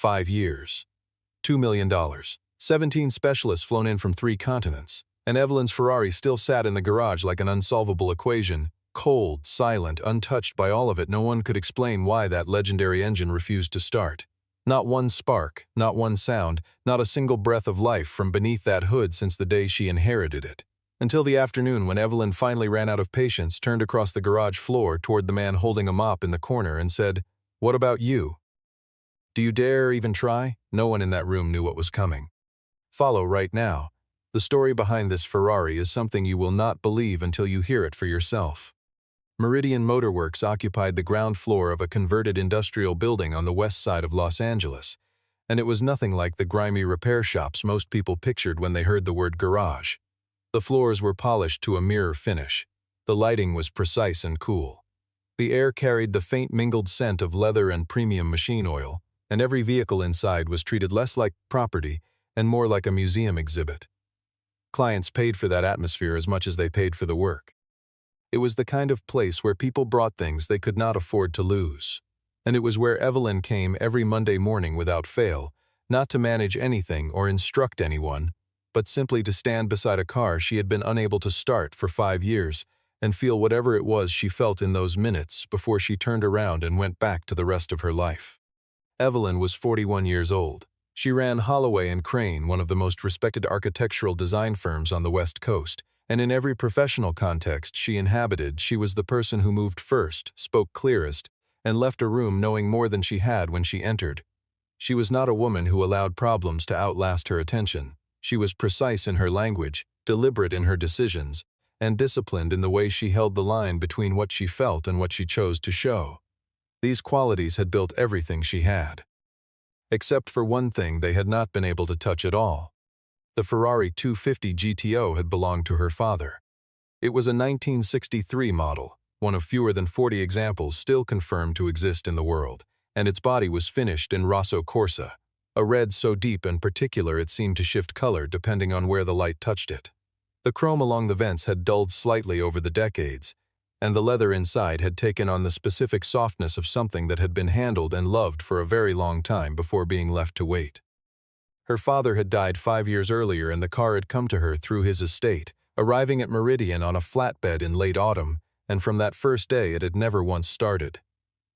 5 years. $2 million. 17 specialists flown in from 3 continents. And Evelyn's Ferrari still sat in the garage like an unsolvable equation, cold, silent, untouched by all of it. No one could explain why that legendary engine refused to start. Not one spark, not one sound, not a single breath of life from beneath that hood since the day she inherited it. Until the afternoon when Evelyn finally ran out of patience, turned across the garage floor toward the man holding a mop in the corner and said, "What about you? Do you dare even try?" No one in that room knew what was coming. Follow right now. The story behind this Ferrari is something you will not believe until you hear it for yourself. Meridian Motorworks occupied the ground floor of a converted industrial building on the west side of Los Angeles, and it was nothing like the grimy repair shops most people pictured when they heard the word garage. The floors were polished to a mirror finish. The lighting was precise and cool. The air carried the faint mingled scent of leather and premium machine oil, and every vehicle inside was treated less like property and more like a museum exhibit. Clients paid for that atmosphere as much as they paid for the work. It was the kind of place where people brought things they could not afford to lose. And it was where Evelyn came every Monday morning without fail, not to manage anything or instruct anyone, but simply to stand beside a car she had been unable to start for 5 years and feel whatever it was she felt in those minutes before she turned around and went back to the rest of her life. Evelyn was 41 years old. She ran Holloway & Crane, one of the most respected architectural design firms on the West Coast, and in every professional context she inhabited, she was the person who moved first, spoke clearest, and left a room knowing more than she had when she entered. She was not a woman who allowed problems to outlast her attention. She was precise in her language, deliberate in her decisions, and disciplined in the way she held the line between what she felt and what she chose to show. These qualities had built everything she had. Except for one thing they had not been able to touch at all. The Ferrari 250 GTO had belonged to her father. It was a 1963 model, one of fewer than 40 examples still confirmed to exist in the world, and its body was finished in Rosso Corsa, a red so deep and particular it seemed to shift color depending on where the light touched it. The chrome along the vents had dulled slightly over the decades, and the leather inside had taken on the specific softness of something that had been handled and loved for a very long time before being left to wait. Her father had died 5 years earlier and the car had come to her through his estate, arriving at Meridian on a flatbed in late autumn, and from that first day it had never once started.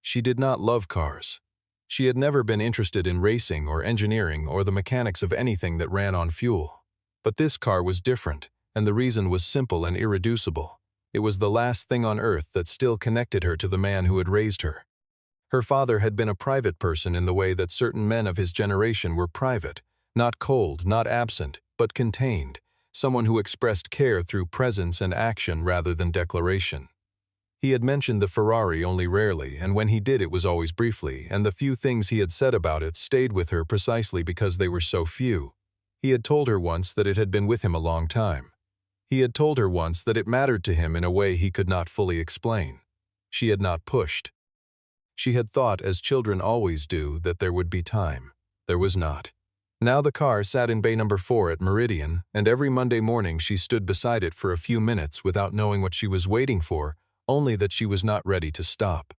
She did not love cars. She had never been interested in racing or engineering or the mechanics of anything that ran on fuel. But this car was different, and the reason was simple and irreducible. It was the last thing on earth that still connected her to the man who had raised her. Her father had been a private person in the way that certain men of his generation were private, not cold, not absent, but contained, someone who expressed care through presence and action rather than declaration. He had mentioned the Ferrari only rarely, and when he did it was always briefly, and the few things he had said about it stayed with her precisely because they were so few. He had told her once that it had been with him a long time. He had told her once that it mattered to him in a way he could not fully explain. She had not pushed. She had thought, as children always do, that there would be time. There was not. Now the car sat in bay number 4 at Meridian, and every Monday morning she stood beside it for a few minutes without knowing what she was waiting for, only that she was not ready to stop.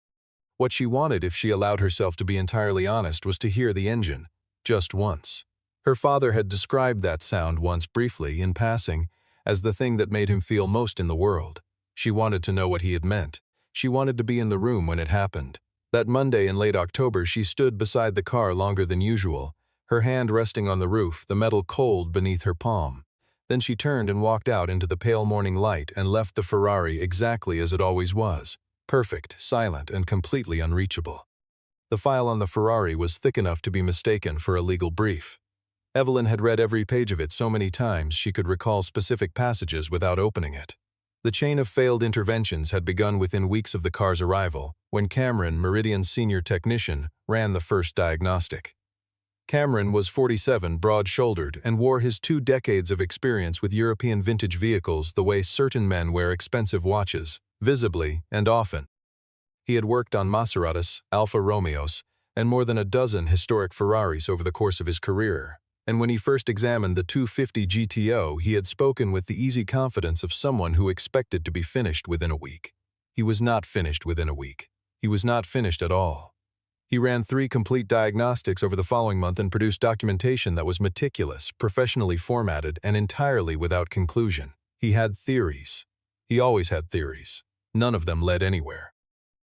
What she wanted, if she allowed herself to be entirely honest, was to hear the engine, just once. Her father had described that sound once briefly, in passing, as the thing that made him feel most in the world. She wanted to know what he had meant. She wanted to be in the room when it happened. That Monday in late October she stood beside the car longer than usual, her hand resting on the roof, the metal cold beneath her palm. Then she turned and walked out into the pale morning light and left the Ferrari exactly as it always was, perfect, silent, and completely unreachable. The file on the Ferrari was thick enough to be mistaken for a legal brief. Evelyn had read every page of it so many times she could recall specific passages without opening it. The chain of failed interventions had begun within weeks of the car's arrival, when Cameron, Meridian's senior technician, ran the first diagnostic. Cameron was 47, broad-shouldered, and wore his 2 decades of experience with European vintage vehicles the way certain men wear expensive watches, visibly and often. He had worked on Maseratis, Alfa Romeos, and more than a dozen historic Ferraris over the course of his career, and when he first examined the 250 GTO, he had spoken with the easy confidence of someone who expected to be finished within a week. He was not finished within a week. He was not finished at all. He ran 3 complete diagnostics over the following month and produced documentation that was meticulous, professionally formatted, and entirely without conclusion. He had theories. He always had theories. None of them led anywhere.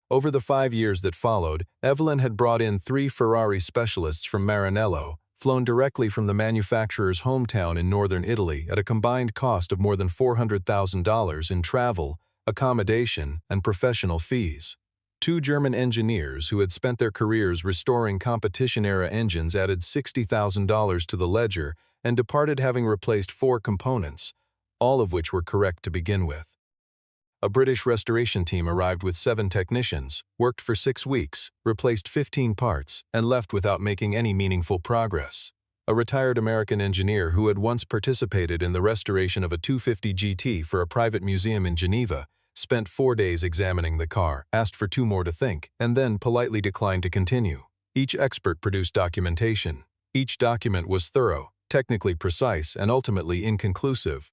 Over the 5 years that followed, Evelyn had brought in 3 Ferrari specialists from Maranello, flown directly from the manufacturer's hometown in northern Italy at a combined cost of more than $400,000 in travel, accommodation, and professional fees. 2 German engineers who had spent their careers restoring competition-era engines added $60,000 to the ledger and departed having replaced 4 components, all of which were correct to begin with. A British restoration team arrived with 7 technicians, worked for 6 weeks, replaced 15 parts, and left without making any meaningful progress. A retired American engineer who had once participated in the restoration of a 250 GT for a private museum in Geneva spent 4 days examining the car, asked for 2 more to think, and then politely declined to continue. Each expert produced documentation. Each document was thorough, technically precise, and ultimately inconclusive.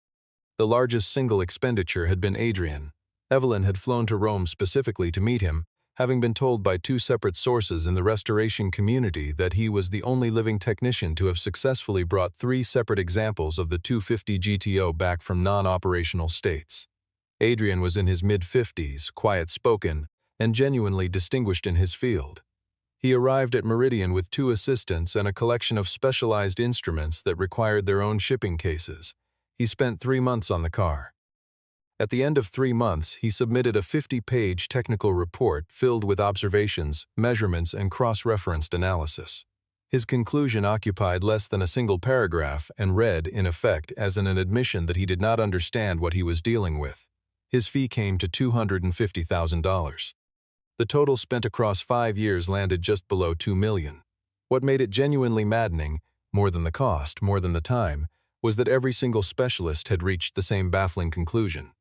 The largest single expenditure had been Adrian. Evelyn had flown to Rome specifically to meet him, having been told by 2 separate sources in the restoration community that he was the only living technician to have successfully brought 3 separate examples of the 250 GTO back from non-operational states. Adrian was in his mid-50s, quiet-spoken, and genuinely distinguished in his field. He arrived at Meridian with 2 assistants and a collection of specialized instruments that required their own shipping cases. He spent 3 months on the car. At the end of 3 months, he submitted a 50-page technical report filled with observations, measurements, and cross-referenced analysis. His conclusion occupied less than a single paragraph and read, in effect, as an admission that he did not understand what he was dealing with. His fee came to $250,000. The total spent across 5 years landed just below $2 million. What made it genuinely maddening, more than the cost, more than the time, was that every single specialist had reached the same baffling conclusion.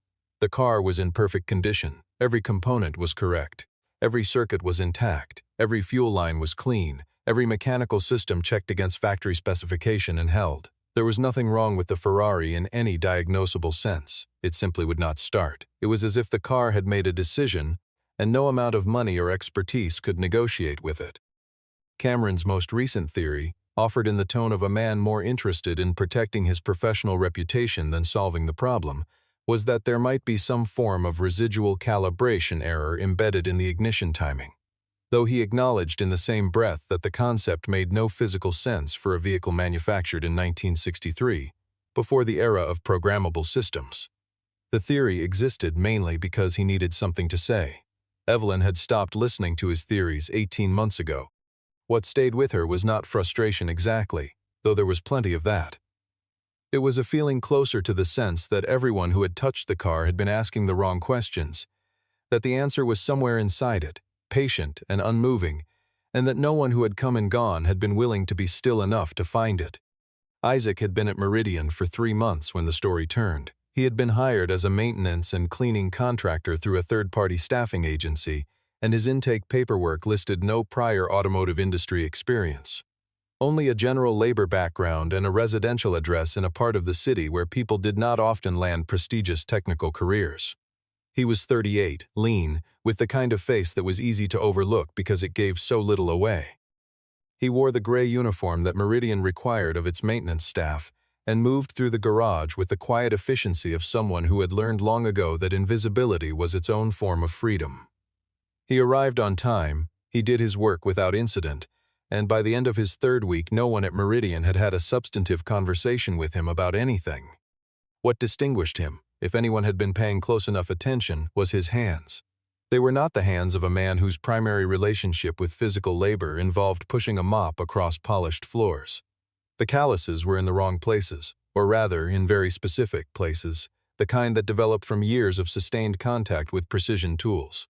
The car was in perfect condition, every component was correct, every circuit was intact, every fuel line was clean, every mechanical system checked against factory specification and held. There was nothing wrong with the Ferrari in any diagnosable sense. It simply would not start. It was as if the car had made a decision, and no amount of money or expertise could negotiate with it. Cameron's most recent theory, offered in the tone of a man more interested in protecting his professional reputation than solving the problem, was that there might be some form of residual calibration error embedded in the ignition timing. Though he acknowledged in the same breath that the concept made no physical sense for a vehicle manufactured in 1963, before the era of programmable systems. The theory existed mainly because he needed something to say. Evelyn had stopped listening to his theories 18 months ago. What stayed with her was not frustration exactly, though there was plenty of that. It was a feeling closer to the sense that everyone who had touched the car had been asking the wrong questions, that the answer was somewhere inside it, patient and unmoving, and that no one who had come and gone had been willing to be still enough to find it. Isaac had been at Meridian for 3 months when the story turned. He had been hired as a maintenance and cleaning contractor through a third-party staffing agency, and his intake paperwork listed no prior automotive industry experience. Only a general labor background and a residential address in a part of the city where people did not often land prestigious technical careers. He was 38, lean, with the kind of face that was easy to overlook because it gave so little away. He wore the gray uniform that Meridian required of its maintenance staff and moved through the garage with the quiet efficiency of someone who had learned long ago that invisibility was its own form of freedom. He arrived on time, he did his work without incident, and by the end of his 3rd week no one at Meridian had had a substantive conversation with him about anything. What distinguished him, if anyone had been paying close enough attention, was his hands. They were not the hands of a man whose primary relationship with physical labor involved pushing a mop across polished floors. The calluses were in the wrong places, or rather, in very specific places, the kind that develop from years of sustained contact with precision tools.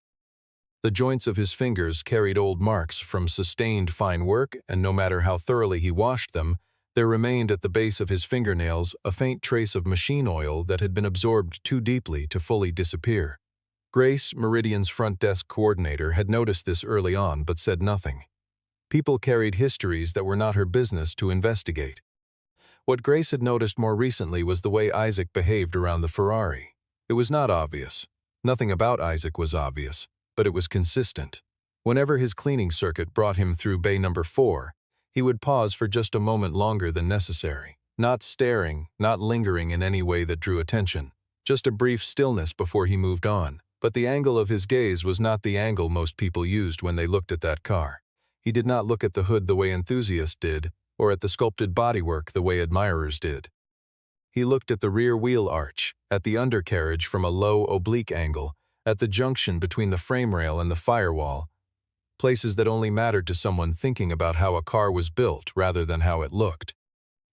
The joints of his fingers carried old marks from sustained fine work, and no matter how thoroughly he washed them, there remained at the base of his fingernails a faint trace of machine oil that had been absorbed too deeply to fully disappear. Grace, Meridian's front desk coordinator, had noticed this early on but said nothing. People carried histories that were not her business to investigate. What Grace had noticed more recently was the way Isaac behaved around the Ferrari. It was not obvious. Nothing about Isaac was obvious, but it was consistent. Whenever his cleaning circuit brought him through bay number 4, he would pause for just a moment longer than necessary, not staring, not lingering in any way that drew attention, just a brief stillness before he moved on. But the angle of his gaze was not the angle most people used when they looked at that car. He did not look at the hood the way enthusiasts did, or at the sculpted bodywork the way admirers did. He looked at the rear wheel arch, at the undercarriage from a low, oblique angle, at the junction between the frame rail and the firewall, places that only mattered to someone thinking about how a car was built rather than how it looked.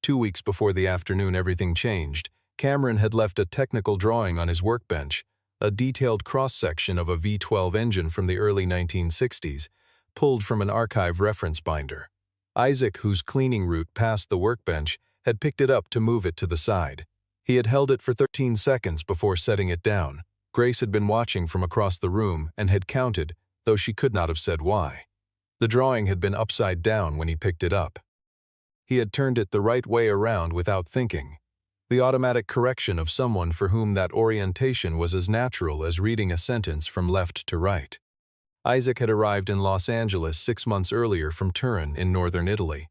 2 weeks before the afternoon everything changed, Cameron had left a technical drawing on his workbench, a detailed cross-section of a V12 engine from the early 1960s, pulled from an archive reference binder. Isaac, whose cleaning route passed the workbench, had picked it up to move it to the side. He had held it for 13 seconds before setting it down. Grace had been watching from across the room and had counted, though she could not have said why. The drawing had been upside down when he picked it up. He had turned it the right way around without thinking. The automatic correction of someone for whom that orientation was as natural as reading a sentence from left to right. Isaac had arrived in Los Angeles 6 months earlier from Turin in northern Italy.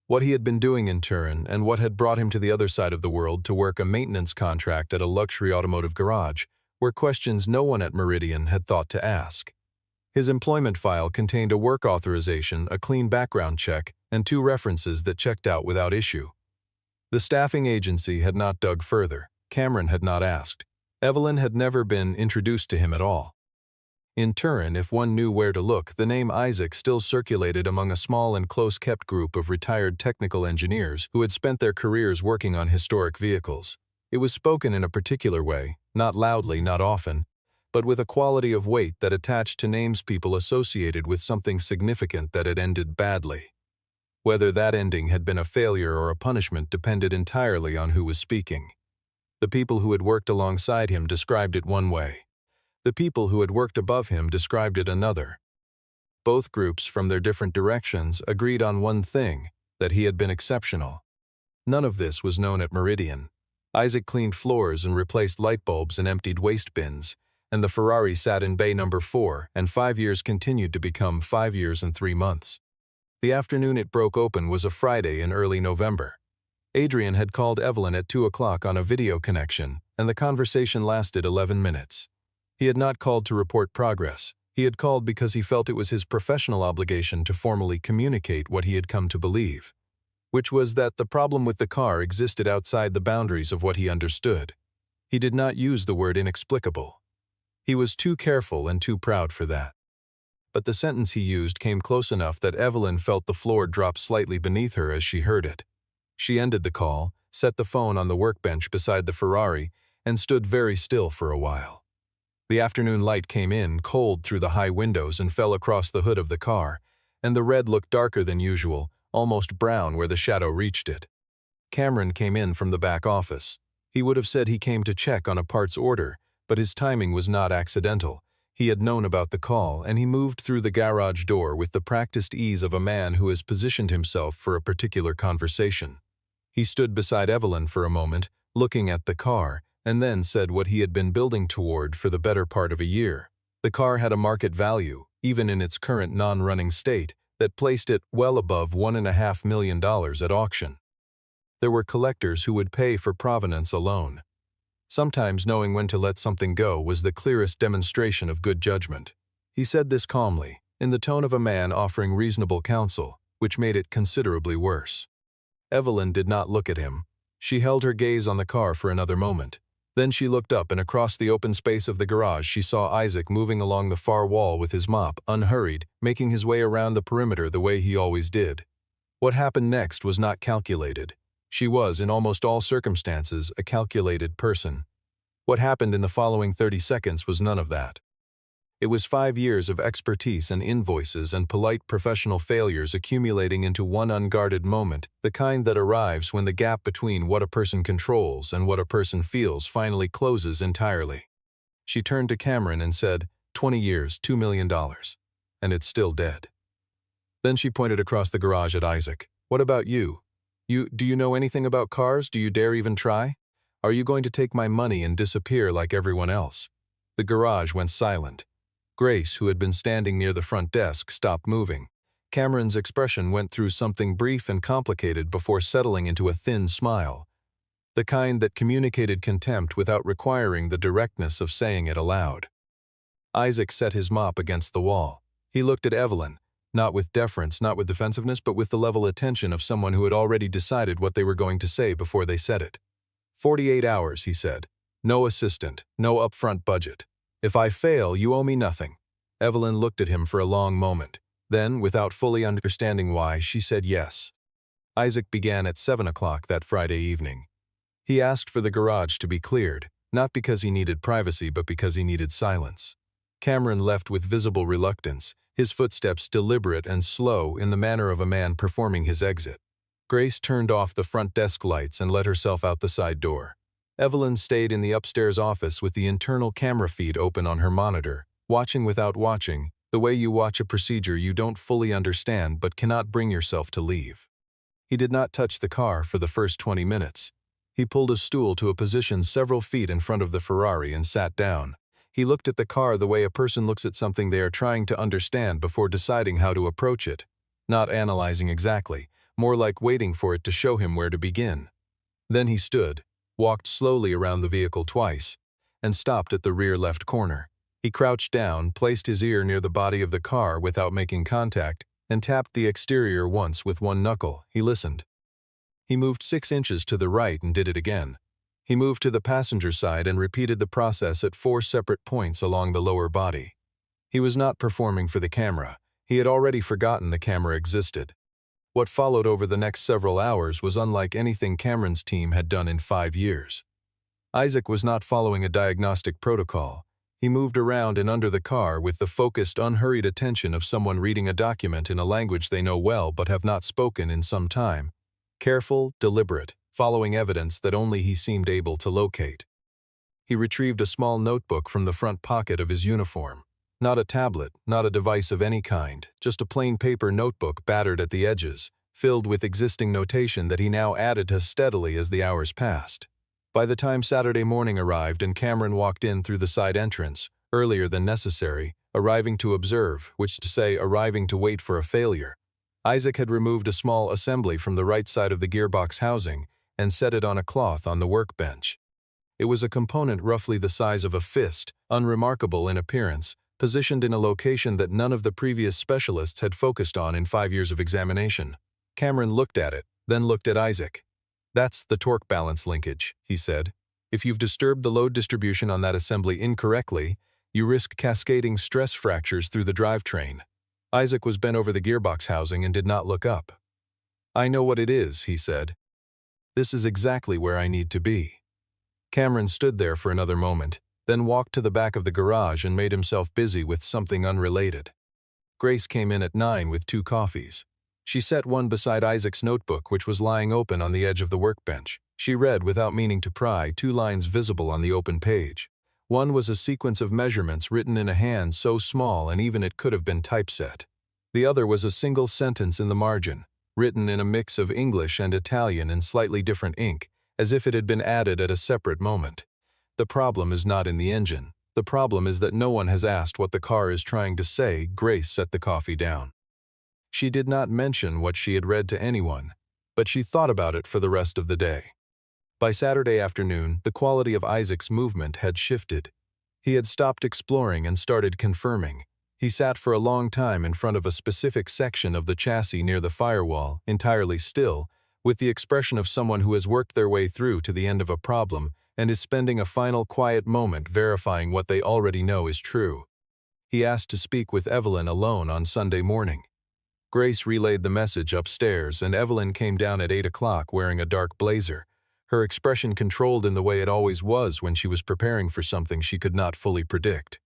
What he had been doing in Turin and what had brought him to the other side of the world to work a maintenance contract at a luxury automotive garage were questions no one at Meridian had thought to ask. His employment file contained a work authorization, a clean background check, and 2 references that checked out without issue. The staffing agency had not dug further. Cameron had not asked. Evelyn had never been introduced to him at all. In Turin, if one knew where to look, the name Isaac still circulated among a small and close-kept group of retired technical engineers who had spent their careers working on historic vehicles. It was spoken in a particular way, not loudly, not often, but with a quality of weight that attached to names people associated with something significant that had ended badly. Whether that ending had been a failure or a punishment depended entirely on who was speaking. The people who had worked alongside him described it one way. The people who had worked above him described it another. Both groups, from their different directions, agreed on one thing, that he had been exceptional. None of this was known at Meridian. Isaac cleaned floors and replaced light bulbs and emptied waste bins, and the Ferrari sat in bay number 4, and 5 years continued to become 5 years and 3 months. The afternoon it broke open was a Friday in early November. Adrian had called Evelyn at 2 o'clock on a video connection, and the conversation lasted 11 minutes. He had not called to report progress. He had called because he felt it was his professional obligation to formally communicate what he had come to believe, which was that the problem with the car existed outside the boundaries of what he understood. He did not use the word inexplicable. He was too careful and too proud for that. But the sentence he used came close enough that Evelyn felt the floor drop slightly beneath her as she heard it. She ended the call, set the phone on the workbench beside the Ferrari, and stood very still for a while. The afternoon light came in cold through the high windows and fell across the hood of the car, and the red looked darker than usual, almost brown where the shadow reached it. Cameron came in from the back office. He would have said he came to check on a parts order, but his timing was not accidental. He had known about the call, and he moved through the garage door with the practiced ease of a man who has positioned himself for a particular conversation. He stood beside Evelyn for a moment, looking at the car, and then said what he had been building toward for the better part of a year. The car had a market value, even in its current non-running state, that placed it well above $1.5 million at auction. There were collectors who would pay for provenance alone. Sometimes knowing when to let something go was the clearest demonstration of good judgment. He said this calmly, in the tone of a man offering reasonable counsel, which made it considerably worse. Evelyn did not look at him. She held her gaze on the car for another moment. Then she looked up, and across the open space of the garage she saw Isaac moving along the far wall with his mop, unhurried, making his way around the perimeter the way he always did. What happened next was not calculated. She was, in almost all circumstances, a calculated person. What happened in the following 30 seconds was none of that. It was 5 years of expertise and invoices and polite professional failures accumulating into one unguarded moment, the kind that arrives when the gap between what a person controls and what a person feels finally closes entirely. She turned to Cameron and said, 20 years, $2 million. And it's still dead. Then she pointed across the garage at Isaac. What about you? Do you know anything about cars? Do you dare even try? Are you going to take my money and disappear like everyone else? The garage went silent. Grace, who had been standing near the front desk, stopped moving. Cameron's expression went through something brief and complicated before settling into a thin smile, the kind that communicated contempt without requiring the directness of saying it aloud. Isaac set his mop against the wall. He looked at Evelyn, not with deference, not with defensiveness, but with the level attention of someone who had already decided what they were going to say before they said it. 48 hours, he said. No assistant, no upfront budget. If I fail, you owe me nothing. Evelyn looked at him for a long moment. Then, without fully understanding why, she said yes. Isaac began at 7 o'clock that Friday evening. He asked for the garage to be cleared, not because he needed privacy but because he needed silence. Cameron left with visible reluctance, his footsteps deliberate and slow in the manner of a man performing his exit. Grace turned off the front desk lights and let herself out the side door. Evelyn stayed in the upstairs office with the internal camera feed open on her monitor, watching without watching, the way you watch a procedure you don't fully understand but cannot bring yourself to leave. He did not touch the car for the first 20 minutes. He pulled a stool to a position several feet in front of the Ferrari and sat down. He looked at the car the way a person looks at something they are trying to understand before deciding how to approach it, not analyzing exactly, more like waiting for it to show him where to begin. Then he stood, walked slowly around the vehicle twice, and stopped at the rear left corner. He crouched down, placed his ear near the body of the car without making contact, and tapped the exterior once with one knuckle. He listened. He moved 6 inches to the right and did it again. He moved to the passenger side and repeated the process at 4 separate points along the lower body. He was not performing for the camera. He had already forgotten the camera existed. What followed over the next several hours was unlike anything Cameron's team had done in 5 years. Isaac was not following a diagnostic protocol. He moved around and under the car with the focused, unhurried attention of someone reading a document in a language they know well but have not spoken in some time. Careful, deliberate, following evidence that only he seemed able to locate. He retrieved a small notebook from the front pocket of his uniform. Not a tablet, not a device of any kind, just a plain paper notebook battered at the edges, filled with existing notation that he now added to steadily as the hours passed. By the time Saturday morning arrived and Cameron walked in through the side entrance, earlier than necessary, arriving to observe, which is to say arriving to wait for a failure, Isaac had removed a small assembly from the right side of the gearbox housing and set it on a cloth on the workbench. It was a component roughly the size of a fist, unremarkable in appearance, positioned in a location that none of the previous specialists had focused on in 5 years of examination. Cameron looked at it, then looked at Isaac. "That's the torque balance linkage," he said. "If you've disturbed the load distribution on that assembly incorrectly, you risk cascading stress fractures through the drivetrain." Isaac was bent over the gearbox housing and did not look up. "I know what it is," he said. "This is exactly where I need to be." Cameron stood there for another moment, then walked to the back of the garage and made himself busy with something unrelated. Grace came in at 9 with 2 coffees. She set one beside Isaac's notebook, which was lying open on the edge of the workbench. She read, without meaning to pry, 2 lines visible on the open page. One was a sequence of measurements written in a hand so small and even it could have been typeset. The other was a single sentence in the margin, written in a mix of English and Italian in slightly different ink, as if it had been added at a separate moment. "The problem is not in the engine. The problem is that no one has asked what the car is trying to say." Grace set the coffee down. She did not mention what she had read to anyone, but she thought about it for the rest of the day. By Saturday afternoon, the quality of Isaac's movement had shifted. He had stopped exploring and started confirming. He sat for a long time in front of a specific section of the chassis near the firewall, entirely still, with the expression of someone who has worked their way through to the end of a problem and is spending a final quiet moment verifying what they already know is true. He asked to speak with Evelyn alone on Sunday morning. Grace relayed the message upstairs, and Evelyn came down at 8 o'clock wearing a dark blazer, her expression controlled in the way it always was when she was preparing for something she could not fully predict.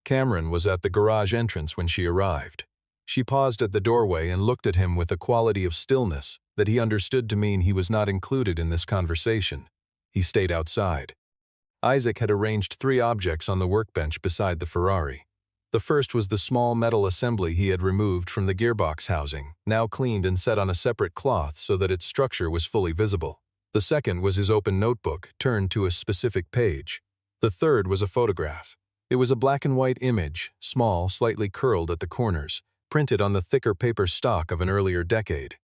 Cameron was at the garage entrance when she arrived. She paused at the doorway and looked at him with a quality of stillness that he understood to mean he was not included in this conversation. He stayed outside. Isaac had arranged 3 objects on the workbench beside the Ferrari. The first was the small metal assembly he had removed from the gearbox housing, now cleaned and set on a separate cloth so that its structure was fully visible. The second was his open notebook, turned to a specific page. The third was a photograph. It was a black-and-white image, small, slightly curled at the corners, printed on the thicker paper stock of an earlier decade.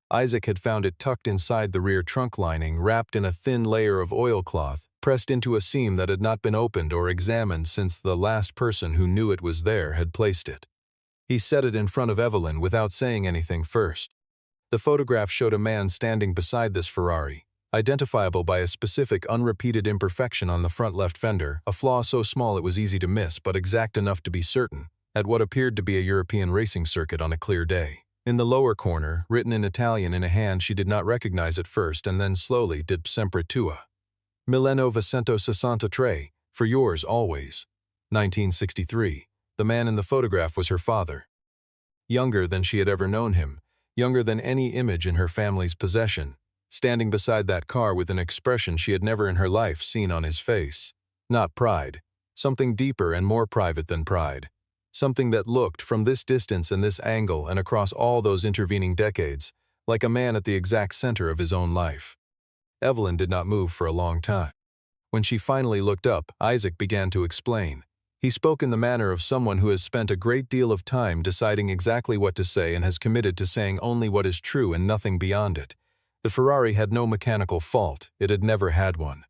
Isaac had found it tucked inside the rear trunk lining, wrapped in a thin layer of oilcloth, pressed into a seam that had not been opened or examined since the last person who knew it was there had placed it. He set it in front of Evelyn without saying anything first. The photograph showed a man standing beside this Ferrari, identifiable by a specific unrepeated imperfection on the front left fender, a flaw so small it was easy to miss but exact enough to be certain, at what appeared to be a European racing circuit on a clear day. In the lower corner, written in Italian in a hand she did not recognize at first and then slowly did sempre tua. "1963, for yours always." 1963. The man in the photograph was her father. Younger than she had ever known him, younger than any image in her family's possession, standing beside that car with an expression she had never in her life seen on his face. Not pride. Something deeper and more private than pride. Something that looked, from this distance and this angle and across all those intervening decades, like a man at the exact center of his own life. Evelyn did not move for a long time. When she finally looked up, Isaac began to explain. He spoke in the manner of someone who has spent a great deal of time deciding exactly what to say and has committed to saying only what is true and nothing beyond it. The Ferrari had no mechanical fault, it had never had one.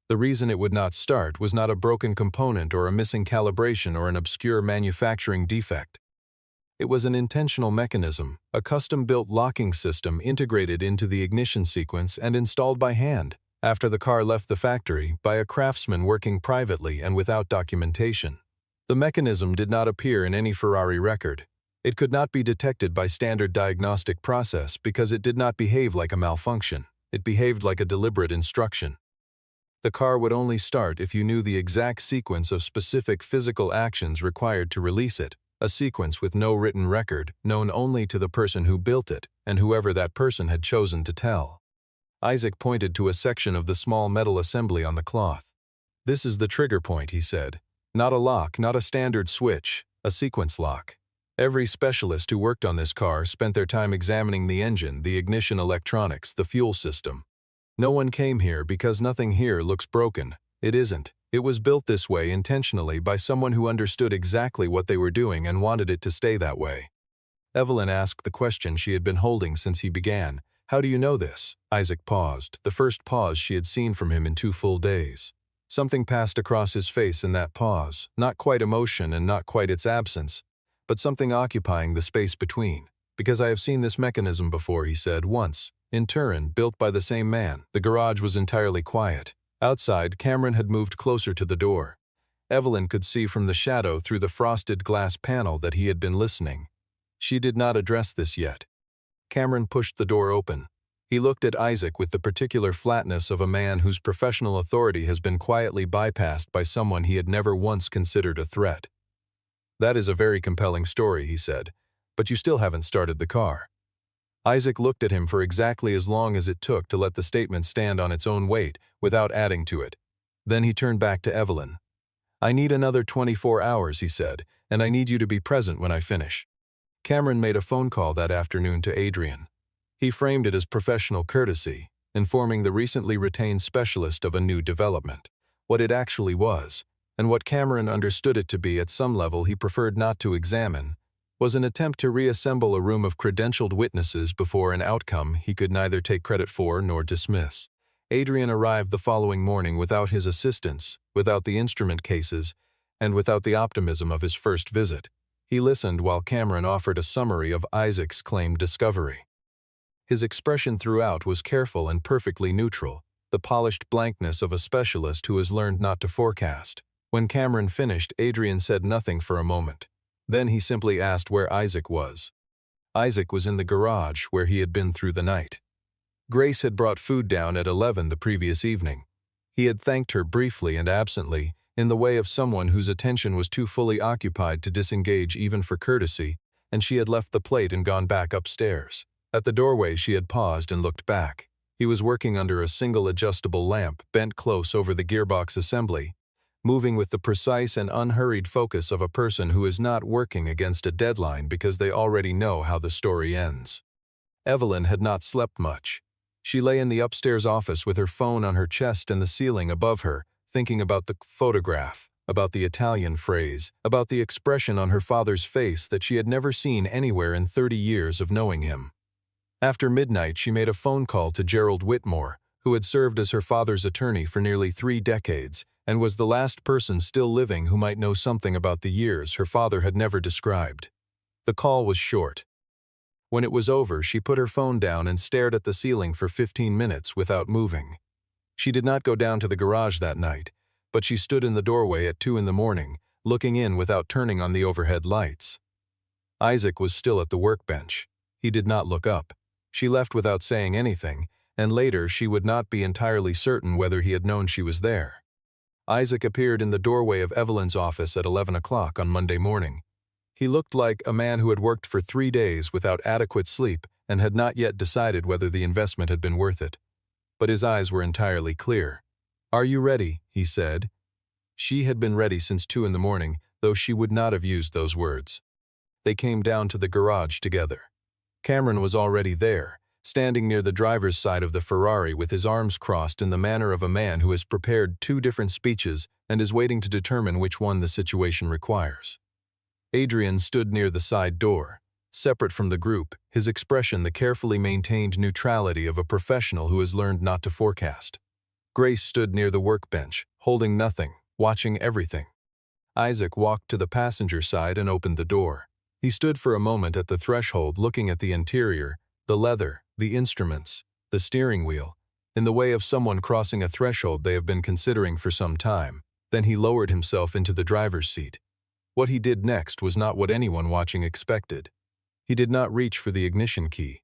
The reason it would not start was not a broken component or a missing calibration or an obscure manufacturing defect. It was an intentional mechanism, a custom-built locking system integrated into the ignition sequence and installed by hand, after the car left the factory, by a craftsman working privately and without documentation. The mechanism did not appear in any Ferrari record. It could not be detected by standard diagnostic process because it did not behave like a malfunction. It behaved like a deliberate instruction. The car would only start if you knew the exact sequence of specific physical actions required to release it, a sequence with no written record, known only to the person who built it and whoever that person had chosen to tell. Isaac pointed to a section of the small metal assembly on the cloth. "This is the trigger point," he said. "Not a lock, not a standard switch, a sequence lock. Every specialist who worked on this car spent their time examining the engine, the ignition electronics, the fuel system. No one came here because nothing here looks broken. It isn't. It was built this way intentionally by someone who understood exactly what they were doing and wanted it to stay that way." Evelyn asked the question she had been holding since he began. "How do you know this?" Isaac paused, the first pause she had seen from him in 2 full days. Something passed across his face in that pause, not quite emotion and not quite its absence, but something occupying the space between. "Because I have seen this mechanism before," he said, "once. In Turin, built by the same man." The garage was entirely quiet. Outside, Cameron had moved closer to the door. Evelyn could see from the shadow through the frosted glass panel that he had been listening. She did not address this yet. Cameron pushed the door open. He looked at Isaac with the particular flatness of a man whose professional authority has been quietly bypassed by someone he had never once considered a threat. "That is a very compelling story," he said, "but you still haven't started the car." Isaac looked at him for exactly as long as it took to let the statement stand on its own weight without adding to it. Then he turned back to Evelyn. "I need another 24 hours, he said, "and I need you to be present when I finish." Cameron made a phone call that afternoon to Adrian. He framed it as professional courtesy, informing the recently retained specialist of a new development. What it actually was, and what Cameron understood it to be at some level he preferred not to examine, was an attempt to reassemble a room of credentialed witnesses before an outcome he could neither take credit for nor dismiss. Adrian arrived the following morning without his assistance, without the instrument cases, and without the optimism of his first visit. He listened while Cameron offered a summary of Isaac's claimed discovery. His expression throughout was careful and perfectly neutral, the polished blankness of a specialist who has learned not to forecast. When Cameron finished, Adrian said nothing for a moment. Then he simply asked where Isaac was. Isaac was in the garage where he had been through the night. Grace had brought food down at 11 the previous evening. He had thanked her briefly and absently, in the way of someone whose attention was too fully occupied to disengage even for courtesy, and she had left the plate and gone back upstairs. At the doorway she had paused and looked back. He was working under a single adjustable lamp bent close over the gearbox assembly, moving with the precise and unhurried focus of a person who is not working against a deadline because they already know how the story ends. Evelyn had not slept much. She lay in the upstairs office with her phone on her chest and the ceiling above her, thinking about the photograph, about the Italian phrase, about the expression on her father's face that she had never seen anywhere in 30 years of knowing him. After midnight, she made a phone call to Gerald Whitmore, who had served as her father's attorney for nearly 3 decades, and was the last person still living who might know something about the years her father had never described. The call was short. When it was over, she put her phone down and stared at the ceiling for 15 minutes without moving. She did not go down to the garage that night, but she stood in the doorway at 2 in the morning, looking in without turning on the overhead lights. Isaac was still at the workbench. He did not look up. She left without saying anything, and later she would not be entirely certain whether he had known she was there. Isaac appeared in the doorway of Evelyn's office at 11 o'clock on Monday morning. He looked like a man who had worked for 3 days without adequate sleep and had not yet decided whether the investment had been worth it. But his eyes were entirely clear. "Are you ready?" he said. She had been ready since 2 in the morning, though she would not have used those words. They came down to the garage together. Cameron was already there, standing near the driver's side of the Ferrari with his arms crossed in the manner of a man who has prepared 2 different speeches and is waiting to determine which one the situation requires. Adrian stood near the side door, separate from the group, his expression the carefully maintained neutrality of a professional who has learned not to forecast. Grace stood near the workbench, holding nothing, watching everything. Isaac walked to the passenger side and opened the door. He stood for a moment at the threshold looking at the interior, the leather, the instruments, the steering wheel, in the way of someone crossing a threshold they have been considering for some time. Then he lowered himself into the driver's seat. What he did next was not what anyone watching expected. He did not reach for the ignition key.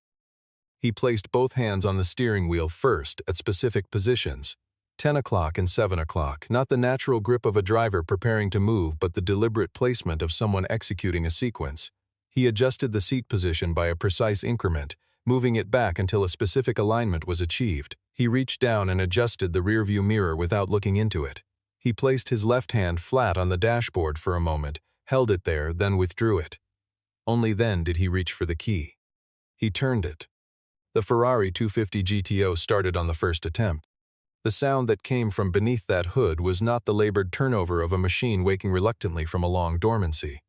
He placed both hands on the steering wheel first at specific positions, 10 o'clock and 7 o'clock, not the natural grip of a driver preparing to move but the deliberate placement of someone executing a sequence. He adjusted the seat position by a precise increment, moving it back until a specific alignment was achieved. He reached down and adjusted the rearview mirror without looking into it. He placed his left hand flat on the dashboard for a moment, held it there, then withdrew it. Only then did he reach for the key. He turned it. The Ferrari 250 GTO started on the first attempt. The sound that came from beneath that hood was not the labored turnover of a machine waking reluctantly from a long dormancy.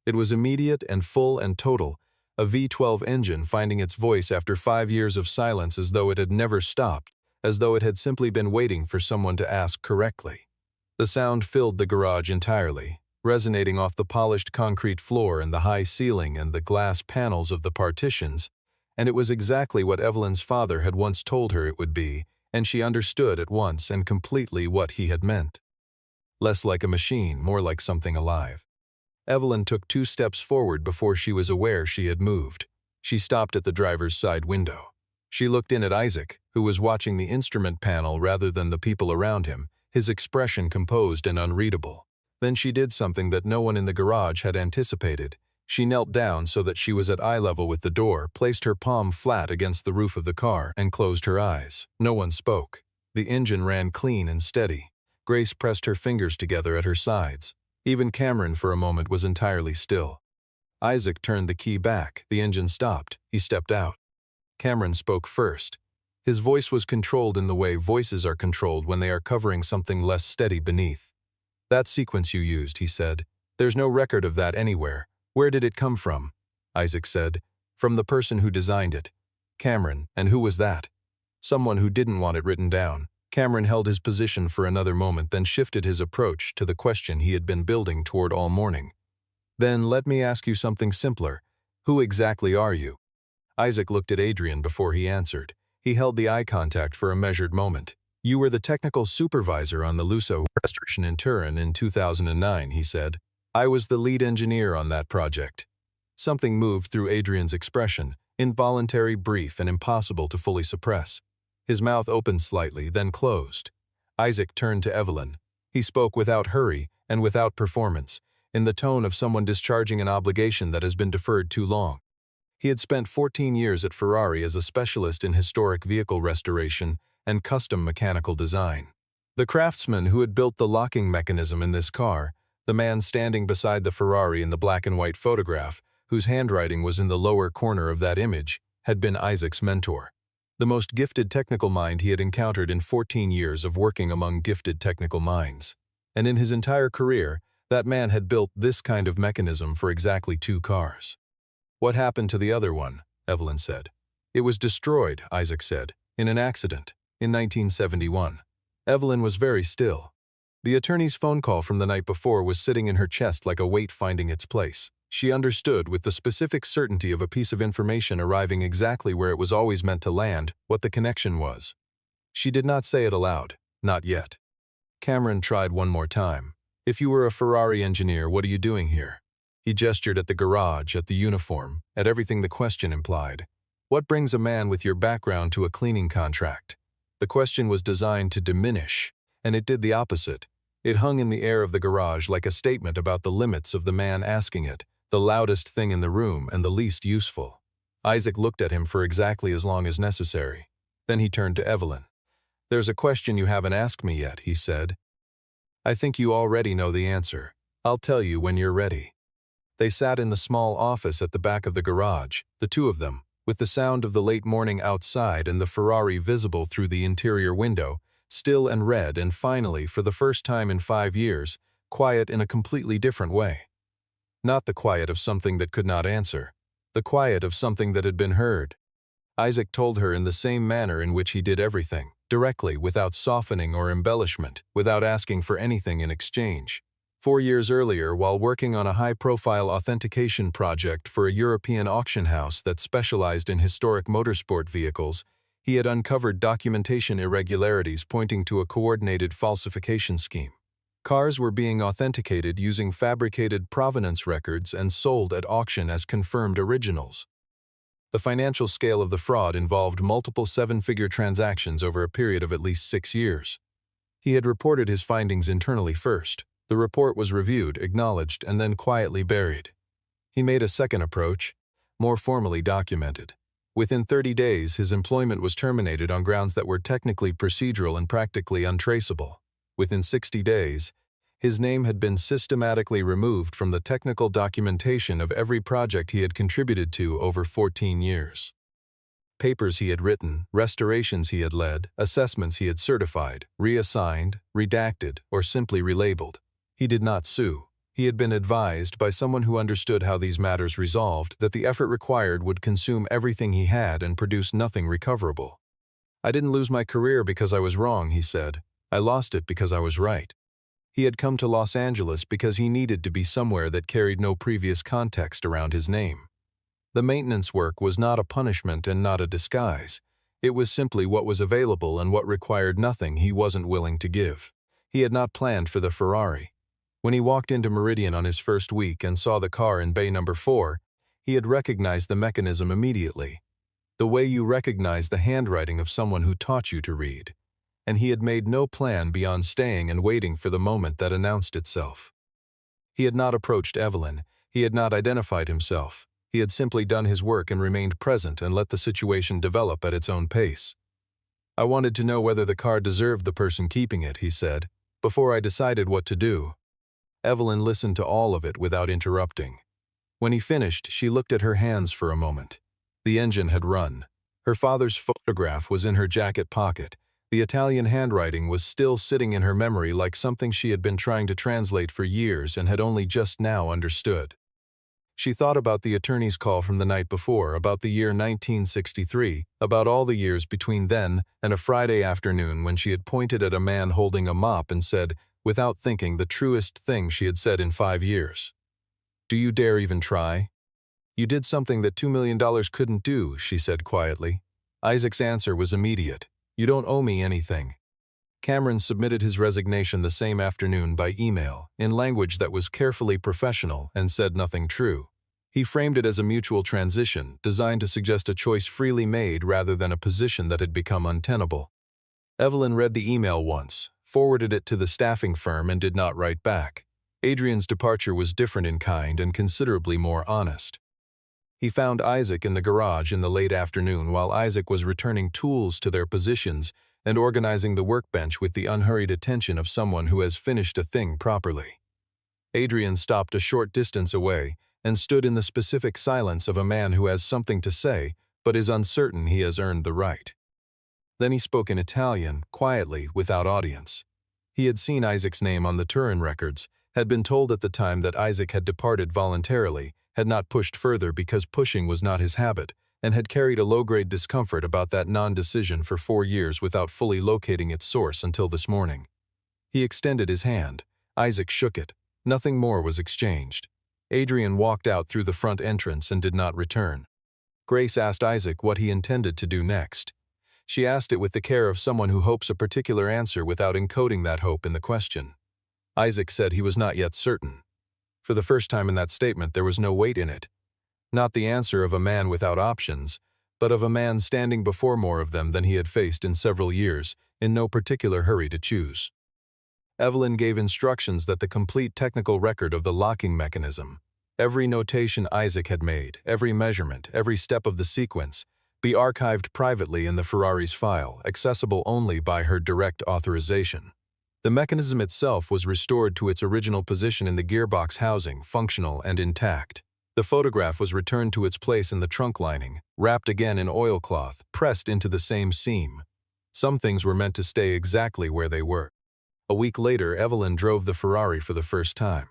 It was immediate and full and total, a V12 engine finding its voice after 5 years of silence as though it had never stopped, as though it had simply been waiting for someone to ask correctly. The sound filled the garage entirely, resonating off the polished concrete floor and the high ceiling and the glass panels of the partitions, and it was exactly what Evelyn's father had once told her it would be, and she understood at once and completely what he had meant. Less like a machine, more like something alive. Evelyn took 2 steps forward before she was aware she had moved. She stopped at the driver's side window. She looked in at Isaac, who was watching the instrument panel rather than the people around him, his expression composed and unreadable. Then she did something that no one in the garage had anticipated. She knelt down so that she was at eye level with the door, placed her palm flat against the roof of the car, and closed her eyes. No one spoke. The engine ran clean and steady. Grace pressed her fingers together at her sides. Even Cameron for a moment was entirely still. Isaac turned the key back. The engine stopped. He stepped out. Cameron spoke first. His voice was controlled in the way voices are controlled when they are covering something less steady beneath. "That sequence you used," he said. "There's no record of that anywhere. Where did it come from?" Isaac said. "From the person who designed it." "Cameron, and who was that?" "Someone who didn't want it written down." Cameron held his position for another moment, then shifted his approach to the question he had been building toward all morning. "Then let me ask you something simpler. Who exactly are you?" Isaac looked at Adrian before he answered. He held the eye contact for a measured moment. "You were the technical supervisor on the Lusso restoration in Turin in 2009, he said. "I was the lead engineer on that project." Something moved through Adrian's expression, involuntary, brief, and impossible to fully suppress. His mouth opened slightly, then closed. Isaac turned to Evelyn. He spoke without hurry and without performance, in the tone of someone discharging an obligation that has been deferred too long. He had spent 14 years at Ferrari as a specialist in historic vehicle restoration and custom mechanical design. The craftsman who had built the locking mechanism in this car, the man standing beside the Ferrari in the black and white photograph, whose handwriting was in the lower corner of that image, had been Isaac's mentor. The most gifted technical mind he had encountered in 14 years of working among gifted technical minds. And in his entire career, that man had built this kind of mechanism for exactly 2 cars. What happened to the other one? Evelyn said. It was destroyed, Isaac said, in an accident, in 1971. Evelyn was very still. The attorney's phone call from the night before was sitting in her chest like a weight finding its place. She understood, with the specific certainty of a piece of information arriving exactly where it was always meant to land, what the connection was. She did not say it aloud. Not yet. Cameron tried one more time. If you were a Ferrari engineer, what are you doing here? He gestured at the garage, at the uniform, at everything the question implied. What brings a man with your background to a cleaning contract? The question was designed to diminish, and it did the opposite. It hung in the air of the garage like a statement about the limits of the man asking it, the loudest thing in the room and the least useful. Isaac looked at him for exactly as long as necessary. Then he turned to Evelyn. There's a question you haven't asked me yet, he said. I think you already know the answer. I'll tell you when you're ready. They sat in the small office at the back of the garage, the 2 of them, with the sound of the late morning outside and the Ferrari visible through the interior window, still and red, and finally, for the first time in 5 years, quiet in a completely different way. Not the quiet of something that could not answer, the quiet of something that had been heard. Isaac told her in the same manner in which he did everything, directly, without softening or embellishment, without asking for anything in exchange. 4 years earlier, while working on a high-profile authentication project for a European auction house that specialized in historic motorsport vehicles, he had uncovered documentation irregularities pointing to a coordinated falsification scheme. Cars were being authenticated using fabricated provenance records and sold at auction as confirmed originals. The financial scale of the fraud involved multiple 7-figure transactions over a period of at least 6 years. He had reported his findings internally first. The report was reviewed, acknowledged, and then quietly buried. He made a second approach, more formally documented. Within 30 days, his employment was terminated on grounds that were technically procedural and practically untraceable. Within 60 days, his name had been systematically removed from the technical documentation of every project he had contributed to over 14 years. Papers he had written, restorations he had led, assessments he had certified, reassigned, redacted, or simply relabeled. He did not sue. He had been advised by someone who understood how these matters resolved that the effort required would consume everything he had and produce nothing recoverable. I didn't lose my career because I was wrong, he said. I lost it because I was right. He had come to Los Angeles because he needed to be somewhere that carried no previous context around his name. The maintenance work was not a punishment and not a disguise. It was simply what was available and what required nothing he wasn't willing to give. He had not planned for the Ferrari. When he walked into Meridian on his first week and saw the car in bay number 4, he had recognized the mechanism immediately. The way you recognize the handwriting of someone who taught you to read. And he had made no plan beyond staying and waiting for the moment that announced itself. He had not approached Evelyn. He had not identified himself. He had simply done his work and remained present and let the situation develop at its own pace. I wanted to know whether the car deserved the person keeping it, he said, before I decided what to do. Evelyn listened to all of it without interrupting. When he finished, she looked at her hands for a moment. The engine had run. Her father's photograph was in her jacket pocket. The Italian handwriting was still sitting in her memory like something she had been trying to translate for years and had only just now understood. She thought about the attorney's call from the night before, about the year 1963, about all the years between then and a Friday afternoon when she had pointed at a man holding a mop and said, without thinking, the truest thing she had said in 5 years. Do you dare even try? You did something that $2 million couldn't do, she said quietly. Isaac's answer was immediate. You don't owe me anything. Cameron submitted his resignation the same afternoon by email, in language that was carefully professional and said nothing true. He framed it as a mutual transition, designed to suggest a choice freely made rather than a position that had become untenable. Evelyn read the email once, forwarded it to the staffing firm, and did not write back. Adrian's departure was different in kind and considerably more honest. He found Isaac in the garage in the late afternoon while Isaac was returning tools to their positions and organizing the workbench with the unhurried attention of someone who has finished a thing properly. Adrian stopped a short distance away and stood in the specific silence of a man who has something to say but is uncertain he has earned the right. Then he spoke in Italian, quietly, without audience. He had seen Isaac's name on the Turin records, had been told at the time that Isaac had departed voluntarily, had not pushed further because pushing was not his habit, and had carried a low-grade discomfort about that non-decision for 4 years without fully locating its source until this morning. He extended his hand. Isaac shook it. Nothing more was exchanged. Adrian walked out through the front entrance and did not return. Grace asked Isaac what he intended to do next. She asked it with the care of someone who hopes a particular answer without encoding that hope in the question. Isaac said he was not yet certain. For the first time in that statement, there was no weight in it. Not the answer of a man without options, but of a man standing before more of them than he had faced in several years, in no particular hurry to choose. Evelyn gave instructions that the complete technical record of the locking mechanism, every notation Isaac had made, every measurement, every step of the sequence, be archived privately in the Ferrari's file, accessible only by her direct authorization. The mechanism itself was restored to its original position in the gearbox housing, functional and intact. The photograph was returned to its place in the trunk lining, wrapped again in oilcloth, pressed into the same seam. Some things were meant to stay exactly where they were. A week later, Evelyn drove the Ferrari for the first time.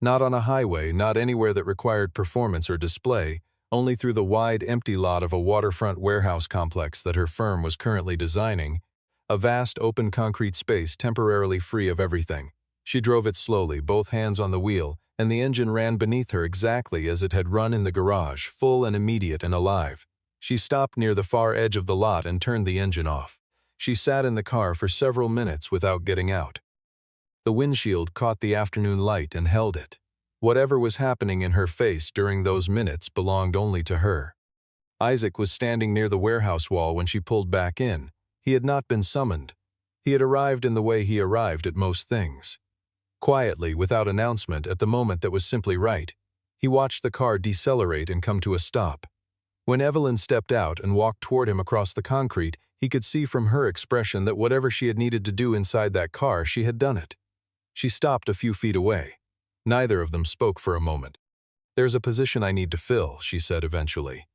Not on a highway, not anywhere that required performance or display, only through the wide, empty lot of a waterfront warehouse complex that her firm was currently designing, a vast, open concrete space temporarily free of everything. She drove it slowly, both hands on the wheel, and the engine ran beneath her exactly as it had run in the garage, full and immediate and alive. She stopped near the far edge of the lot and turned the engine off. She sat in the car for several minutes without getting out. The windshield caught the afternoon light and held it. Whatever was happening in her face during those minutes belonged only to her. Isaac was standing near the warehouse wall when she pulled back in. He had not been summoned. He had arrived in the way he arrived at most things. Quietly, without announcement, at the moment that was simply right, he watched the car decelerate and come to a stop. When Evelyn stepped out and walked toward him across the concrete, he could see from her expression that whatever she had needed to do inside that car, she had done it. She stopped a few feet away. Neither of them spoke for a moment. "There's a position I need to fill," she said eventually.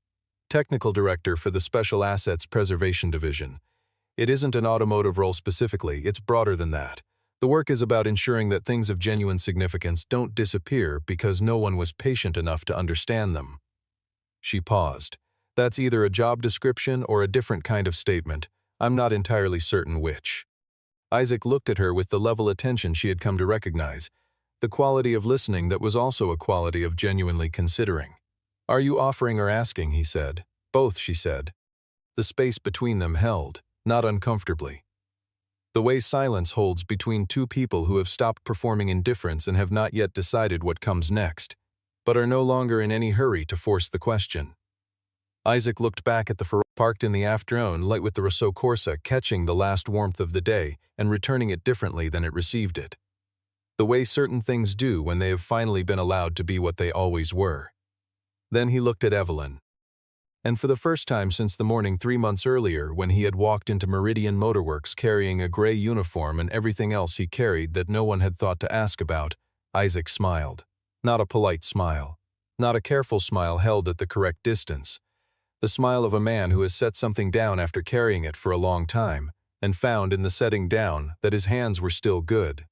"Technical Director for the Special Assets Preservation Division. It isn't an automotive role specifically, it's broader than that. The work is about ensuring that things of genuine significance don't disappear because no one was patient enough to understand them." She paused. "That's either a job description or a different kind of statement. I'm not entirely certain which." Isaac looked at her with the level attention she had come to recognize, the quality of listening that was also a quality of genuinely considering. "Are you offering or asking?" he said. "Both," she said. The space between them held, not uncomfortably. The way silence holds between two people who have stopped performing indifference and have not yet decided what comes next, but are no longer in any hurry to force the question. Isaac looked back at the Ferrari parked in the afternoon light with the Rosso Corsa catching the last warmth of the day and returning it differently than it received it. The way certain things do when they have finally been allowed to be what they always were. Then he looked at Evelyn. And for the first time since the morning 3 months earlier when he had walked into Meridian Motorworks carrying a gray uniform and everything else he carried that no one had thought to ask about, Isaac smiled. Not a polite smile. Not a careful smile held at the correct distance. The smile of a man who has set something down after carrying it for a long time, and found in the setting down that his hands were still good.